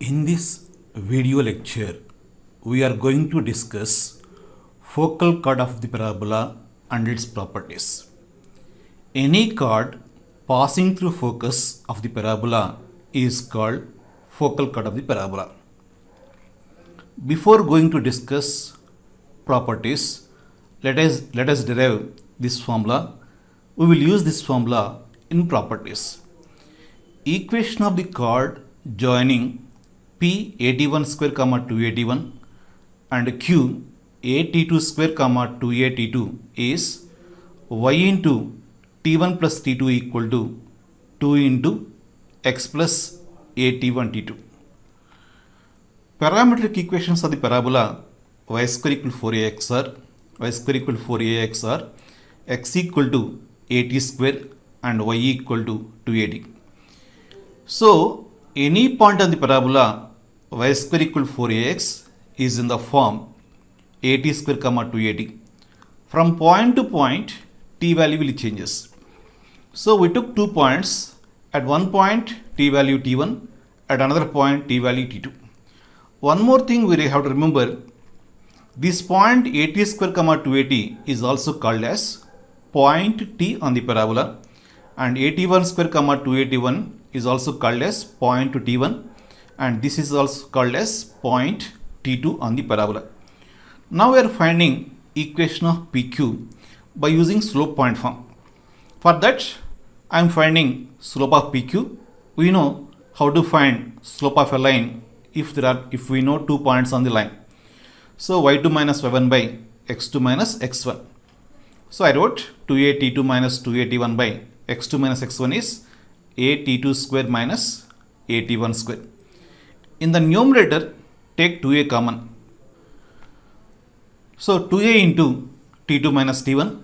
In this video lecture, we are going to discuss focal chord of the parabola and its properties. Any chord passing through focus of the parabola is called focal chord of the parabola. Before going to discuss properties, let us derive this formula. We will use this formula in properties. Equation of the chord joining P 81 square comma 281 and Q AT2 square comma 2AT2 is y into T1 plus T2 equal to 2 into x plus AT1 T2. Parametric equations of the parabola y square equal 4ax are y square equal 4ax are x equal to at square and y equal to 2at. So any point on the parabola y square equal 4ax is in the form at square comma 2at. From point to point, t value will changes. So we took 2 points. At one point t value t1, at another point t value t2. One more thing we have to remember, this point at square comma 2at is also called as point t on the parabola, and at1 square comma 281 is also called as point to t1, and this is also called as point t2 on the parabola. Now we are finding equation of PQ by using slope point form. For that, I am finding slope of PQ. We know how to find slope of a line if we know 2 points on the line. So y2 minus y1 by x2 minus x1. So I wrote 2at2 minus 2at1 by x2 minus x1 is at2 square minus at1 square. In the numerator, take 2a common. So 2a into t2 minus t1.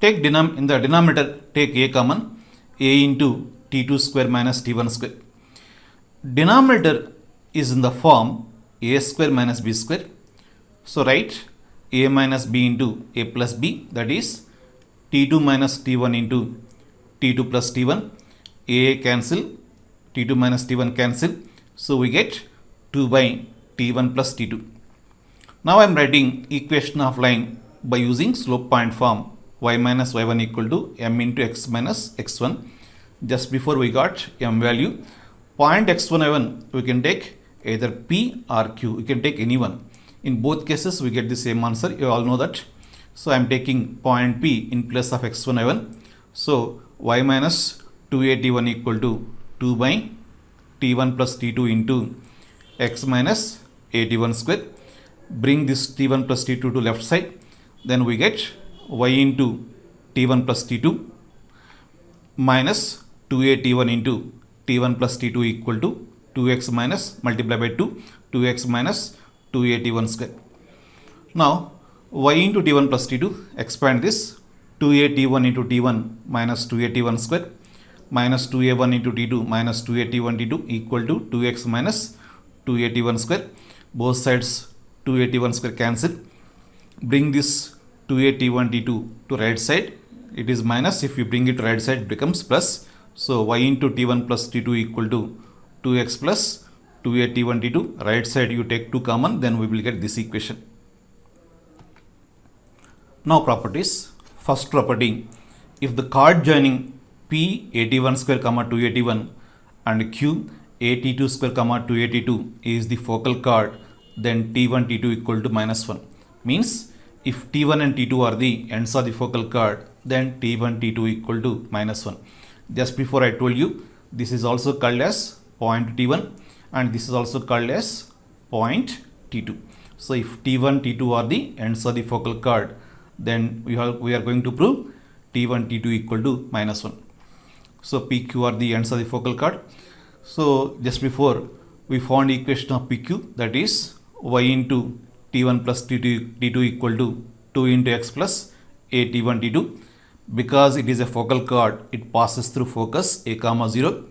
Take in the denominator, take a common, a into t2 square minus t1 square. Denominator is in the form a square minus b square. So write a minus b into a plus b, that is t2 minus t1 into t2 plus t1. A cancel, t2 minus t1 cancel. So we get 2 by t1 plus t2. Now I am writing equation of line by using slope point form. Y minus y1 equal to m into x minus x1. Just before we got m value. Point x1 y1 we can take either p or q. We can take any one. In both cases we get the same answer. You all know that. So I am taking point p in place of x1 y1. So y minus 2at1 equal to 2 by t1 plus t2 into x minus at1 square. Bring this t1 plus t2 to left side. Then we get y into t1 plus t2 minus 2at1 into t1 plus t2 equal to 2x minus multiply by 2, 2x minus 2at1 square. Now y into t1 plus t2, expand this, 2at1 into t1 minus 2at1 square minus 2a1 into t2 minus 2at1 t2 equal to 2x minus 2at1 square. Both sides 2at1 square cancel. Bring this 2at1 t2 to right side. It is minus. If you bring it to right side, it becomes plus. So y into t1 plus t2 equal to 2x plus 2at1 t2. Right side you take 2 common, then we will get this equation. Now properties. First property, if the chord joining P 81 square comma 281 and Q 82 square comma 282 is the focal chord, then T1 T2 equal to minus 1. Means if T1 and T2 are the ends of the focal chord, then T1 T2 equal to minus 1. Just before I told you, this is also called as point T1 and this is also called as point T2. So if T1 T2 are the ends of the focal chord, then we are going to prove T1 T2 equal to minus 1. So PQ are the ends of the focal chord. So just before we found equation of PQ, that is y into T1 plus T2 equal to 2 into x plus at1 T2. Because it is a focal chord, it passes through focus a comma 0.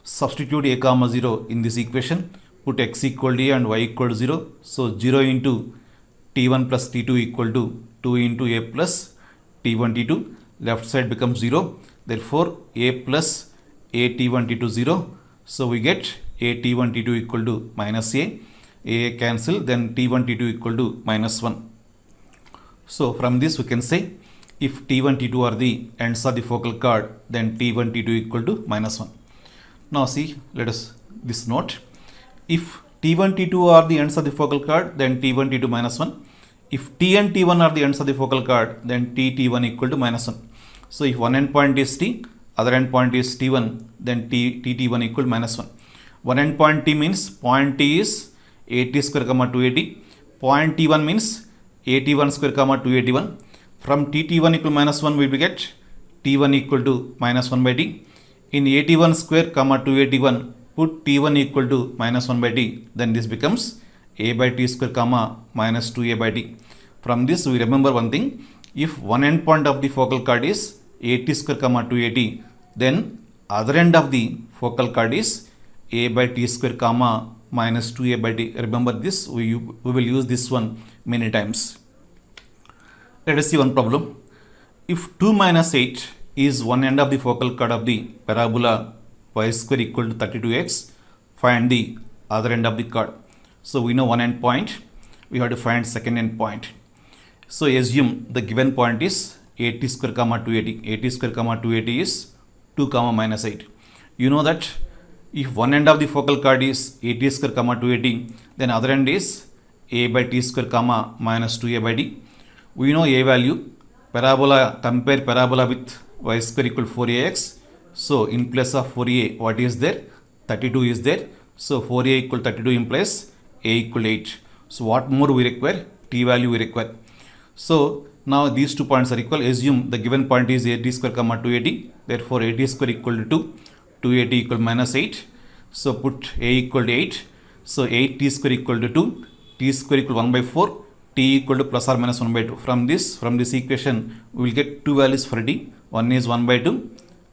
Substitute a comma 0 in this equation. Put x equal to a and y equal to 0. So 0 into T1 plus T2 equal to 2 into a plus T1 T2. Left side becomes 0. Therefore a plus at1 T2 0. So we get a t1 t2 equal to minus a cancel, then t1 t2 equal to minus 1. So from this we can say if t1 t2 are the ends of the focal chord, then t1 t2 equal to minus 1. Now see, let us this note, if t1 t2 are the ends of the focal chord, then t1 t2 minus 1. If t and t1 are the ends of the focal chord, then t1 equal to minus 1. So if one end point is t, other end point is t1, then t1 equal to minus 1. One end point t means point t is at square comma 2at. Point t1 means at1 square comma 2at1. From t1 equal to minus 1 we will get t1 equal to minus 1 by t. In at1 square comma 2at1, put t1 equal to minus 1 by t, then this becomes a by t square comma minus 2a by t. From this we remember one thing, if one end point of the focal chord is at square comma 2at, then other end of the focal chord is a by t square comma minus 2a by t. Remember this, we will use this one many times. Let us see one problem. If 2 minus 8 is one end of the focal chord of the parabola y square equal to 32x, find the other end of the chord. So we know one end point, we have to find second end point. So assume the given point is at square comma 280. At square comma 280 is 2 comma minus 8. You know that if one end of the focal chord is at square comma 280, then other end is a by t square comma minus 2a by t. We know a value, parabola, compare parabola with y square equal to 4ax. So in place of 4a, what is there? 32 is there. So 4a equal to 32 implies a equal 8. So what more we require? T value we require. So now these 2 points are equal. Assume the given point is at square comma 280. Therefore at square equal to 2. 280 equal minus 8. So put a equal to 8. So 8 t square equal to 2. T square equal to 1 by 4. T equal to plus or minus 1 by 2. From this equation we will get two values for t. One is 1 by 2,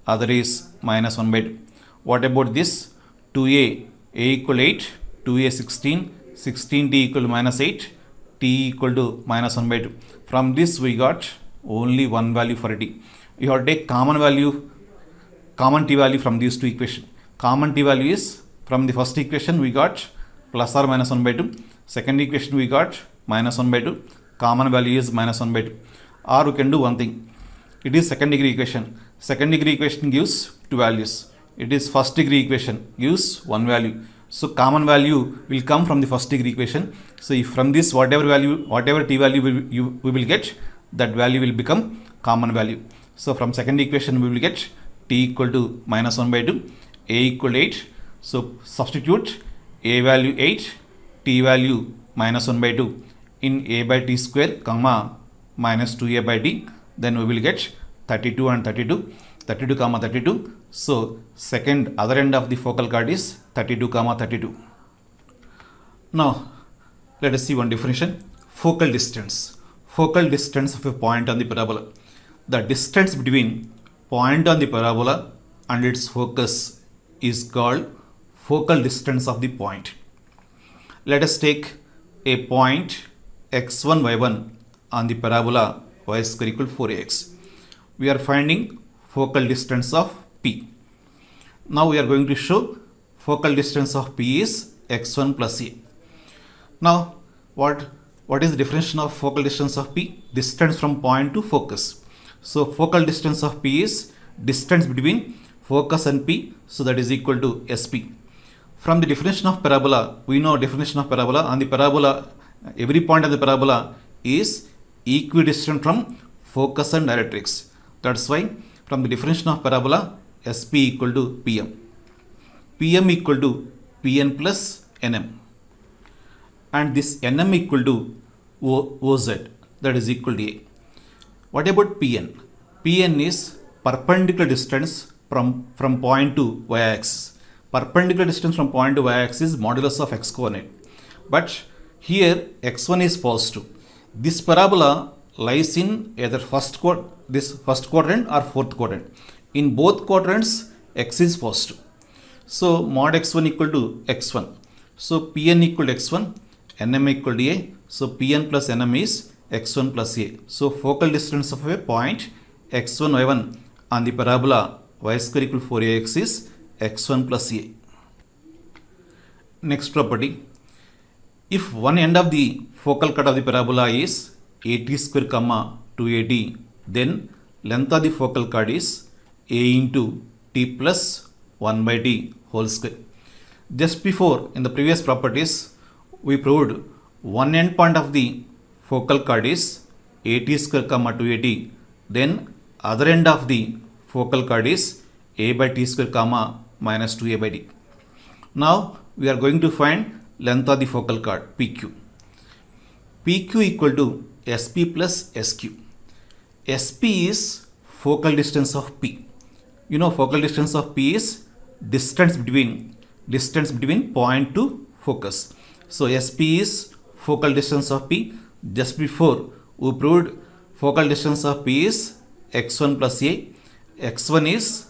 other is minus 1 by 2. What about this? 2a, a equal 8, 2a 16, 16t equal to minus 8, t equal to minus 1 by 2. From this we got only one value for t. You have to take common t value from these two equations. Common t value is, from the first equation we got plus or minus 1 by 2. Second equation we got minus 1 by 2. Common value is minus 1 by 2. Or we can do one thing. It is second degree equation. Second degree equation gives two values. It is first degree equation gives one value. So common value will come from the first degree equation. So if from this whatever t value we will get, that value will become common value. So from second equation we will get t equal to minus 1 by 2, a equal to 8. So substitute a value 8, t value minus 1 by 2 in a by t square comma minus 2a by t. Then we will get 32 and 32 comma 32. So second other end of the focal chord is 32 comma 32. Now let us see one definition. Focal distance. Focal distance of a point on the parabola. The distance between point on the parabola and its focus is called focal distance of the point. Let us take a point x1 y1 on the parabola y square equal to 4ax. We are finding focal distance of P. Now we are going to show focal distance of P is x1 plus a. Now what is the definition of focal distance of P? Distance from point to focus. So focal distance of P is distance between focus and P, so that is equal to SP. From the definition of parabola, we know definition of parabola. On the parabola, every point of the parabola is equidistant from focus and directrix. That's why from the definition of parabola, SP equal to PM. PM equal to PN plus NM. And this NM equal to OZ, that is equal to A. What about PN? PN is perpendicular distance from point to y-axis. Perpendicular distance from point to y-axis is modulus of x coordinate. But here x1 is positive. This parabola lies in either this first quadrant or fourth quadrant. In both quadrants x is positive. So mod x1 equal to x1. So Pn equal to x1, Nm equal to a. So Pn plus Nm is x1 plus a. So focal distance of a point x1 y1 on the parabola y square equal to 4ax is x1 plus a. Next property, if one end of the focal cut of the parabola is at square comma 2at, then length of the focal chord is a into t plus 1 by t whole square. Just before, in the previous properties, we proved one end point of the focal chord is at square comma 2at, then other end of the focal chord is a by t square comma minus 2a by t. Now we are going to find length of the focal chord PQ. PQ equal to SP plus SQ. SP is focal distance of P. You know, focal distance of P is distance between point to focus. So SP is focal distance of P. Just before we proved focal distance of P is x1 plus a. x1 is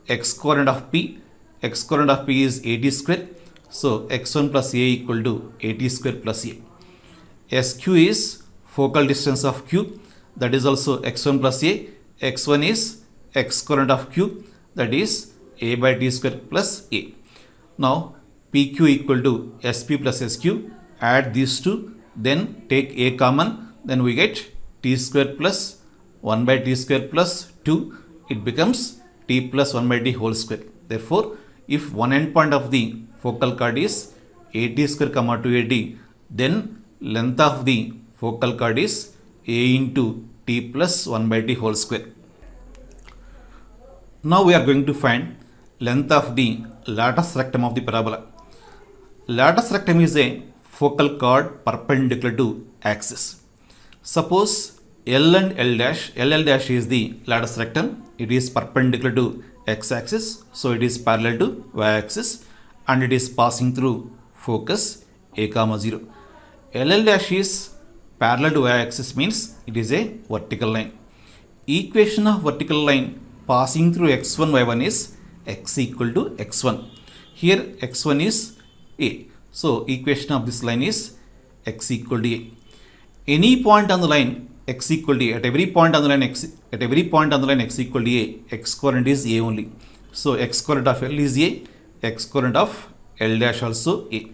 x coordinate of P. X coordinate of P is at square. So x1 plus a equal to at square plus a. SQ is focal distance of Q, that is also x1 plus a. x1 is x coordinate of Q, that is a by t square plus a. Now PQ equal to SP plus SQ. Add these two, then take a common, then we get t square plus 1 by t square plus 2. It becomes t plus 1 by t whole square. Therefore, if one end point of the focal chord is at square comma 2at, then length of the focal chord is a into t plus 1 by t whole square. Now we are going to find length of the latus rectum of the parabola. Latus rectum is a focal chord perpendicular to axis. Suppose L and L dash, L dash is the latus rectum. It is perpendicular to x-axis, so it is parallel to y-axis, and it is passing through focus a comma 0. LL dash is parallel to y-axis, means it is a vertical line. Equation of vertical line passing through x1 y1 is x equal to x1. Here x1 is a, so equation of this line is x equal to a. Any point on the line x equal to a, at every point on the line x equal to a, x coordinate is a only. So x coordinate of L is a, x coordinate of L dash also a.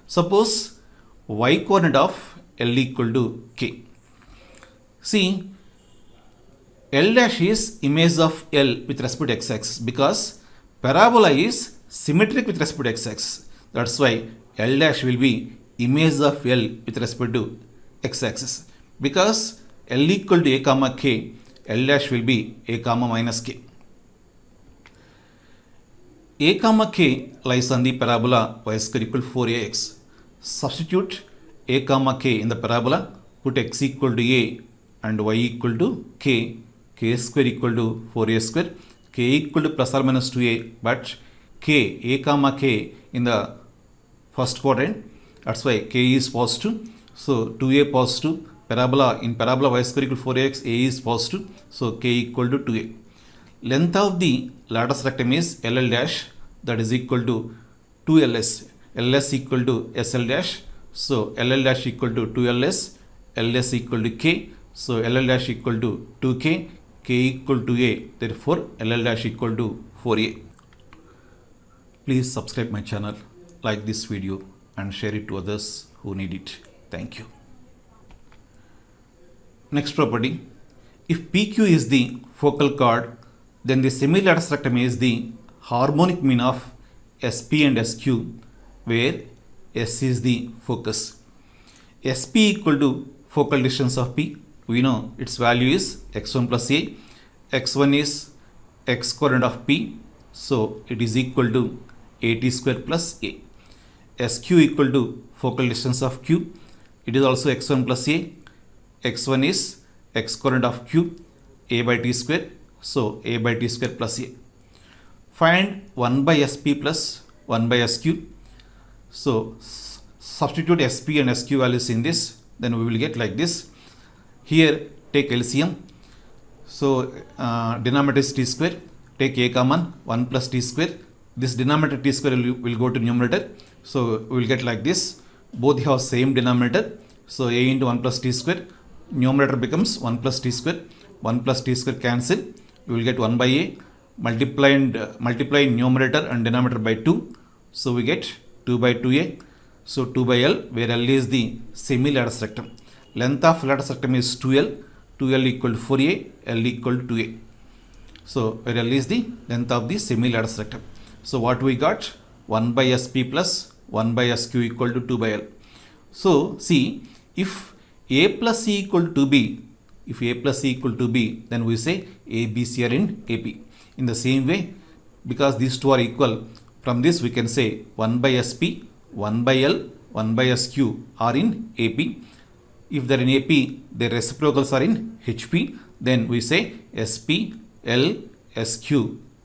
Suppose y coordinate of L equal to k. See, L dash is image of L with respect to x-axis, because parabola is symmetric with respect to x-axis. That's why L dash will be image of L with respect to x-axis. Because L equal to a comma k, L dash will be a comma minus k. A comma k lies on the parabola y square equal to 4ax. Substitute a comma k in the parabola, put x equal to a and y equal to k, k square equal to 4a square, k equal to plus or minus 2a, but k, a comma k in the first quadrant, that's why k is positive, so 2a positive, in parabola y square equal to 4ax, a is positive, so k equal to 2a. Length of the latus rectum is LL dash, that is equal to 2ls, ls equal to SL dash, so LL dash equal to 2ls, ls equal to k, so LL dash equal to 2k, k equal to a, therefore LL dash equal to 4a. Please subscribe my channel, like this video and share it to others who need it. Thank you. Next property, if PQ is the focal chord, then the semilatus rectum is the harmonic mean of SP and SQ, where S is the focus. SP equal to focal distance of P. We know its value is x1 plus a. x1 is x coordinate of P, so it is equal to at square plus a. SQ equal to focal distance of Q. It is also x1 plus a. x1 is x coordinate of Q, a by t square, so a by t square plus a. Find 1 by SP plus 1 by SQ. So substitute SP and SQ values in this, then we will get like this. Here take LCM. So denominator is t square. Take a common, 1 plus t square. This denominator t square will go to numerator. So we will get like this. Both have same denominator. So a into 1 plus t square. Numerator becomes 1 plus t square. 1 plus t square cancel. You will get 1 by a. Multiply numerator and denominator by 2. So we get 2 by 2a. So 2 by L, where L is the semi-latus rectum. Length of latus rectum is 2L. 2L equal to 4a, L equal to 2a. So where L is the length of the semi-latus rectum. So what we got? 1 by Sp plus 1 by Sq equal to 2 by L. So see, if A plus C equal to B, if A plus C equal to B, then we say A, B, C are in AP. In the same way, because these two are equal, from this we can say 1 by Sp, 1 by L, 1 by Sq are in AP. If they are in AP, their reciprocals are in HP. Then we say Sp, L, Sq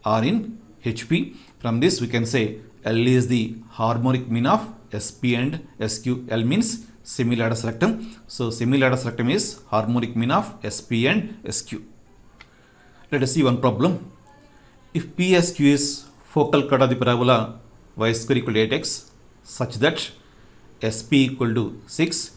are in HP. From this we can say L is the harmonic mean of Sp and Sq. L means semi-latus rectum. So semi-latus rectum is harmonic mean of Sp and Sq. Let us see one problem. If PSQ is focal chord of the parabola y square equal to 8x such that Sp equal to 6,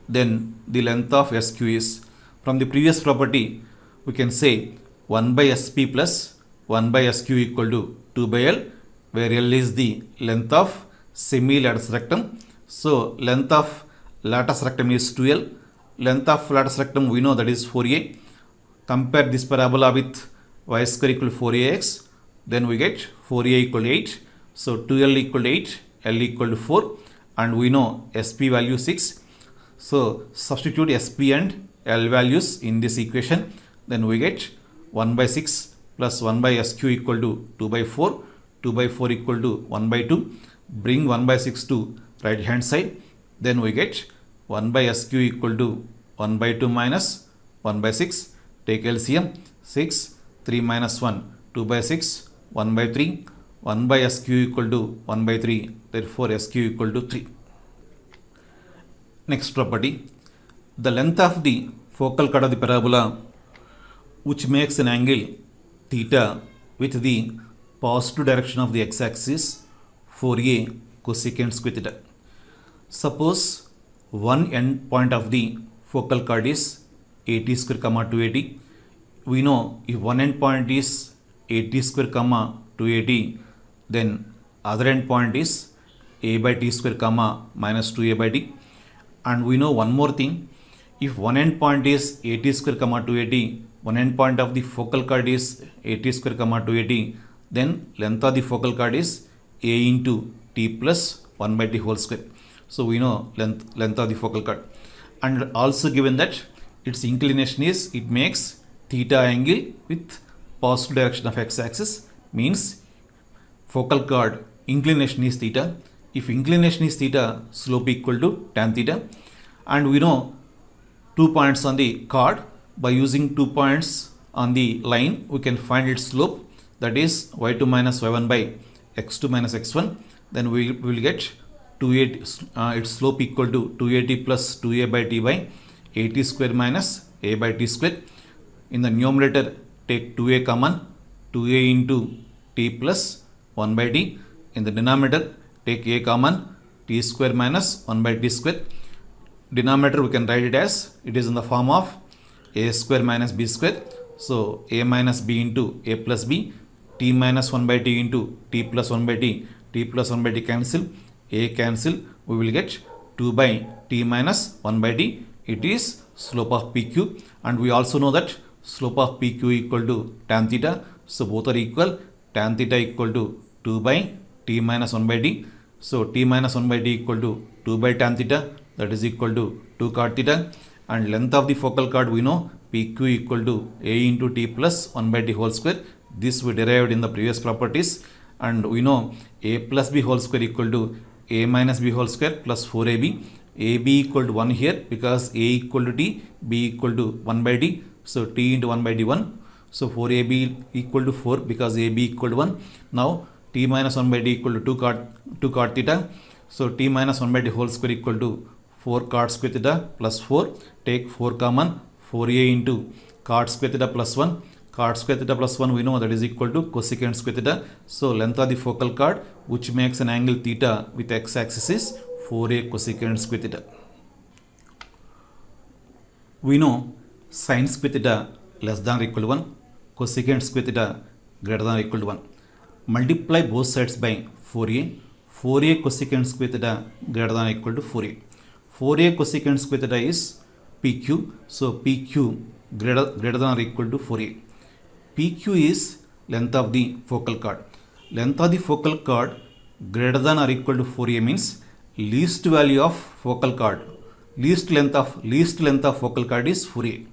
then the length of Sq is, from the previous property we can say 1 by Sp plus 1 by Sq equal to 2 by L, where L is the length of semi-latus rectum. So length of latus rectum is 2L. Length of latus rectum we know that is 4a. Compare this parabola with y square equal to 4ax. Then we get 4a equal to 8. So 2L equal to 8, L equal to 4. And we know Sp value 6. So substitute Sp and L values in this equation. Then we get 1 by 6 plus 1 by Sq equal to 2 by 4. 2 by 4 equal to 1 by 2. Bring 1 by 6 to right hand side. Then we get 1 by Sq equal to 1 by 2 minus 1 by 6. Take LCM. 6, 3 minus 1, 2 by 6, 1 by 3. 1 by Sq equal to 1 by 3. Therefore Sq equal to 3. Next property. The length of the focal chord of the parabola which makes an angle theta with the positive direction of the x-axis 4a cosecant square theta. Suppose one end point of the focal chord is 80 square comma 280. We know if one end point is 80 square comma 280, then other end point is a by t square comma minus 2a by t. And we know one more thing, if one end point is 80 square comma 280, one end point of the focal chord is 80 square comma 280, then length of the focal chord is a into t plus 1 by t whole square. So we know length of the focal chord. And also given that its inclination is, it makes theta angle with positive direction of x-axis, means focal chord inclination is theta. If inclination is theta, slope equal to tan theta. And we know 2 points on the chord. By using 2 points on the line, we can find its slope, that is y2 minus y1 by x2 minus x1. Then we will get 280, its slope equal to 280 plus 2a by t by 80 square minus a by t square. In the numerator, take 2a common, 2a into t plus 1 by t. In the denominator, take a common, t square minus 1 by t square. Denominator we can write it as, it is in the form of a square minus b square. So a minus b into a plus b, t minus 1 by t into t plus 1 by t, t plus 1 by t cancel, a cancel, we will get 2 by t minus 1 by t. It is slope of PQ, and we also know that slope of PQ equal to tan theta. So both are equal. Tan theta equal to 2 by t minus 1 by t. So t minus 1 by t equal to 2 by tan theta, that is equal to 2 cot theta. And length of the focal chord we know PQ equal to a into t plus 1 by t whole square. This we derived in the previous properties. And we know a plus b whole square equal to a minus b whole square plus 4ab. ab equal to 1 here because a equal to t, b equal to 1 by t. So t into 1 by t 1. So 4ab equal to 4 because ab equal to 1. Now t minus 1 by t equal to 2 cot theta. So t minus 1 by t whole square equal to 4 cot square theta plus 4. Take 4 common, 4a into cot square theta plus 1. Cot square theta plus 1 we know that is equal to cosecant square theta. So length of the focal chord which makes an angle theta with x-axis is 4a cosecant square theta. We know sin square theta less than or equal to 1, cosecant square theta greater than or equal to 1. Multiply both sides by 4a. 4a cosecant square theta greater than or equal to 4a. 4a cosecant square theta is PQ. So PQ greater than or equal to 4a. PQ is length of the focal chord. Length of the focal chord greater than or equal to 4a means least value of focal chord. Least length of focal chord is 4a.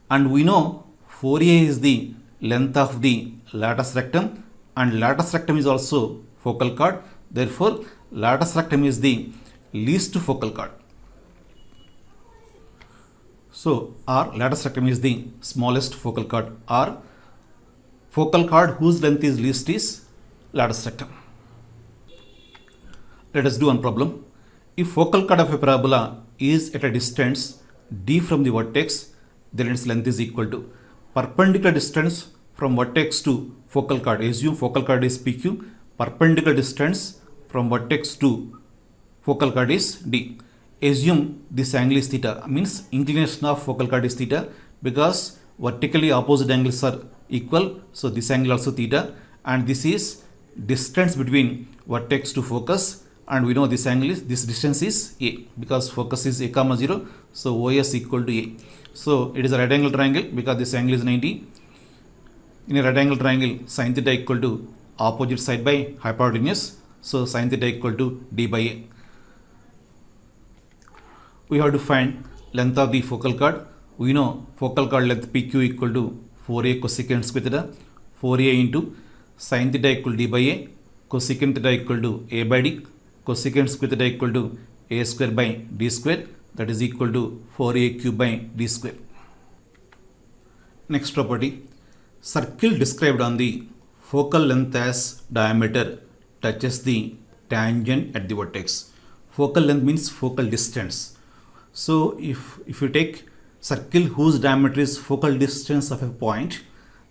And we know 4a is the length of the latus rectum, and latus rectum is also focal chord. Therefore, latus rectum is the least focal chord. So, our latus rectum is the smallest focal chord, or focal chord whose length is least is latus rectum. Let us do one problem. If focal chord of a parabola is at a distance d from the vertex, then its length is equal to perpendicular distance from vertex to focal chord. Assume focal chord is PQ. Perpendicular distance from vertex to focal chord is D. Assume this angle is theta, means inclination of focal chord is theta, because vertically opposite angles are equal. So this angle also theta, and this is distance between vertex to focus, and we know this angle is, this distance is A, because focus is A comma 0. So OS equal to A. So it is a right angle triangle because this angle is 90. In a right angle triangle, sin theta equal to opposite side by hypotenuse. So sin theta equal to D by A. We have to find length of the focal chord. We know focal chord length PQ equal to 4a cosecant square theta. 4a into sin theta equal to D by A. Cosecant theta equal to A by D. Cosecant square theta equal to A square by D square. That is equal to 4a cube by D square. Next property. Circle described on the focal length as diameter touches the tangent at the vertex. Focal length means focal distance. So if you take circle whose diameter is focal distance of a point,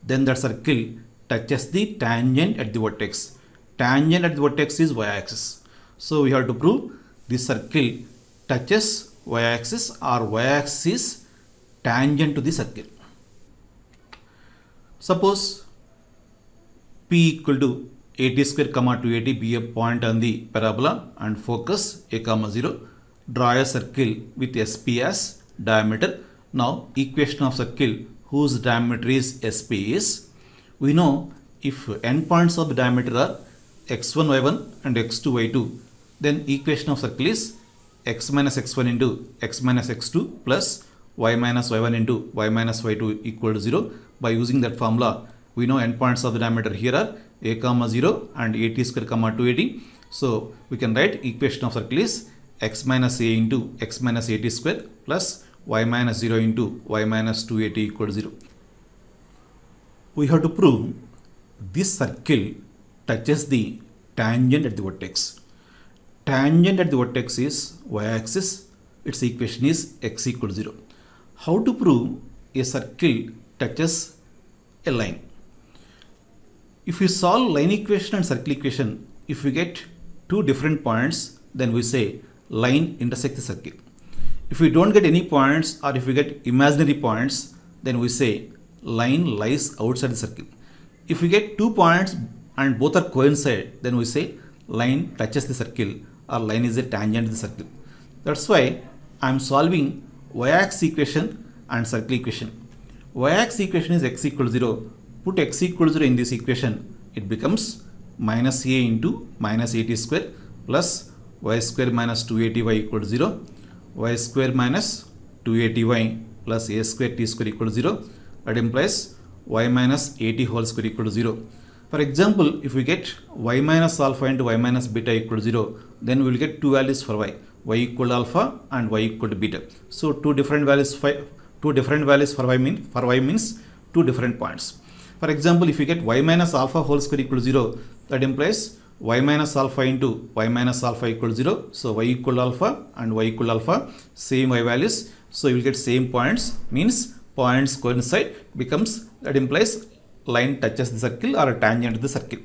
then that circle touches the tangent at the vertex. Tangent at the vertex is y-axis. So we have to prove this circle touches y-axis, or y-axis is tangent to the circle. Suppose P equal to 80 square comma 280 be a point on the parabola and focus A comma 0. Draw a circle with SP as diameter. Now equation of circle whose diameter is SP is, we know if endpoints of the diameter are x1 y1 and x2 y2, then equation of circle is x minus x1 into x minus x2 plus y minus y1 into y minus y2 equal to 0. By using that formula, we know endpoints of the diameter here are a comma 0 and 80 square comma 280. So we can write equation of circle is x minus a into x minus 80 square plus y minus 0 into y minus 280 equal to 0. We have to prove this circle touches the tangent at the vertex. Tangent at the vertex is y-axis. Its equation is x equal to 0. How to prove a circle touches a line? If we solve line equation and circle equation, if we get two different points, then we say line intersects the circle. If we don't get any points, or if we get imaginary points, then we say line lies outside the circle. If we get 2 points and both are coincide, then we say line touches the circle, or line is a tangent to the circle. That's why I am solving y-axis equation and circle equation. Y-axis equation is x equal to 0. Put x equal to 0 in this equation, it becomes minus a into minus 80 square plus y square minus 280y equal to 0, y square minus 280y plus a square t square equal to 0. That implies y minus 80 whole square equal to 0. For example, if we get y minus alpha into y minus beta equal to 0, then we will get two values for y equal to alpha and y equal to beta. So two different values for y means two different points. For example, if we get y minus alpha whole square equal to 0, that implies y minus alpha into y minus alpha equal to 0. So y equal to alpha and y equal to alpha, same y values. So you will get same points, means points coincide, becomes, that implies line touches the circle or a tangent to the circle.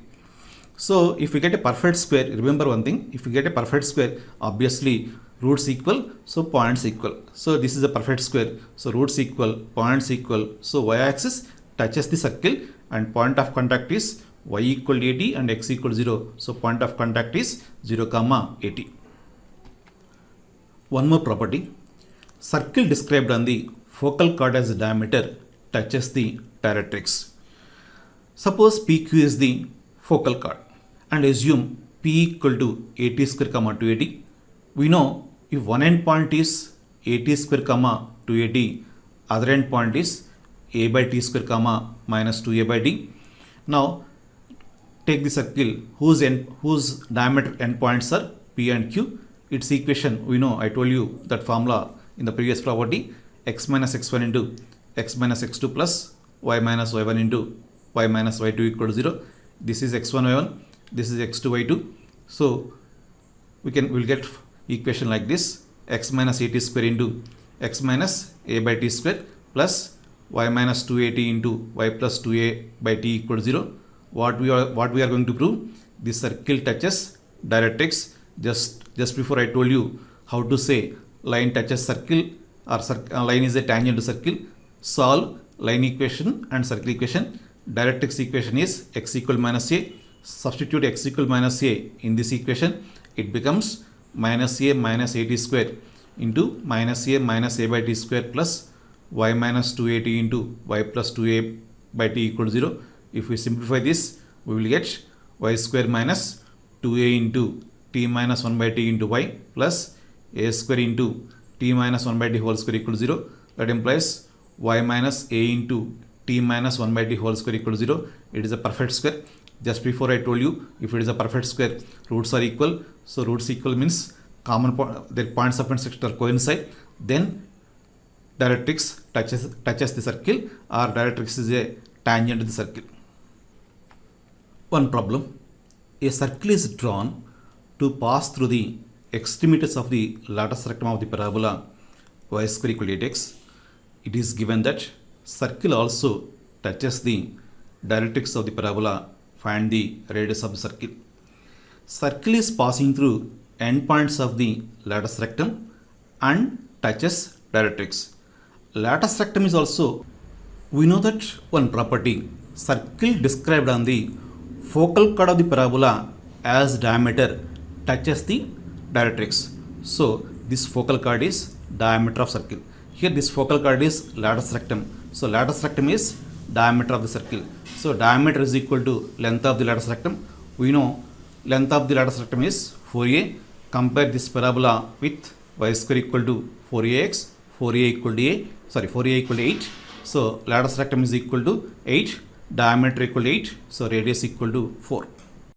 So if we get a perfect square, remember one thing, if we get a perfect square, obviously roots equal, so points equal. So this is a perfect square, so roots equal, points equal. So y-axis touches the circle and point of contact is y equal to 80 and x equal to 0. So point of contact is 0 comma 80. One more property. Circle described on the focal chord as diameter touches the directrix. Suppose PQ is the focal chord and assume P equal to 80 square comma 280. We know if one end point is 80 square comma 280, other end point is a by t square comma minus 2a by d. Now take the circle whose diameter endpoints are P and Q. Its equation we know, I told you that formula in the previous property, x minus x1 into x minus x2 plus y minus y1 into y minus y2 equal to 0. This is x1 y1, this is x2 y2. So we'll get equation like this: x minus 80 square into x minus a by t square plus y minus 280 into y plus 2a by t equal to 0. What we are going to prove? The circle touches directrix. Just before I told you how to say line touches circle or line is a tangent to circle. Solve line equation and circle equation. Directrix equation is x equal minus a. Substitute x equal minus a in this equation. It becomes minus a minus 80 square into minus a by t square plus y minus 280 into y plus 2a by t equal to 0. If we simplify this, we will get y square minus 2a into t minus 1 by t into y plus a square into t minus 1 by t whole square equal to 0. That implies y minus a into t minus 1 by t whole square equal to 0. It is a perfect square. Just before I told you, if it is a perfect square, roots are equal. So roots equal means their points of intersection are coincide. Then directrix touches the circle, or directrix is a tangent to the circle. One problem: a circle is drawn to pass through the extremities of the lateral rectum of the parabola y square equal to 8x. It is given that circle also touches the directrix of the parabola. Find the radius of the circle. Circle is passing through endpoints of the lateral rectum and touches directrix. Lateral rectum is also, we know that one property, circle described on the focal chord of the parabola as diameter touches the directrix. So this focal chord is diameter of circle. Here this focal chord is lateral rectum. So lateral rectum is diameter of the circle. So diameter is equal to length of the lateral rectum. We know length of the lateral rectum is 4a. Compare this parabola with y square equal to 4ax, 4a equal to 8. So lateral rectum is equal to 8, diameter equal to 8. So radius equal to 4.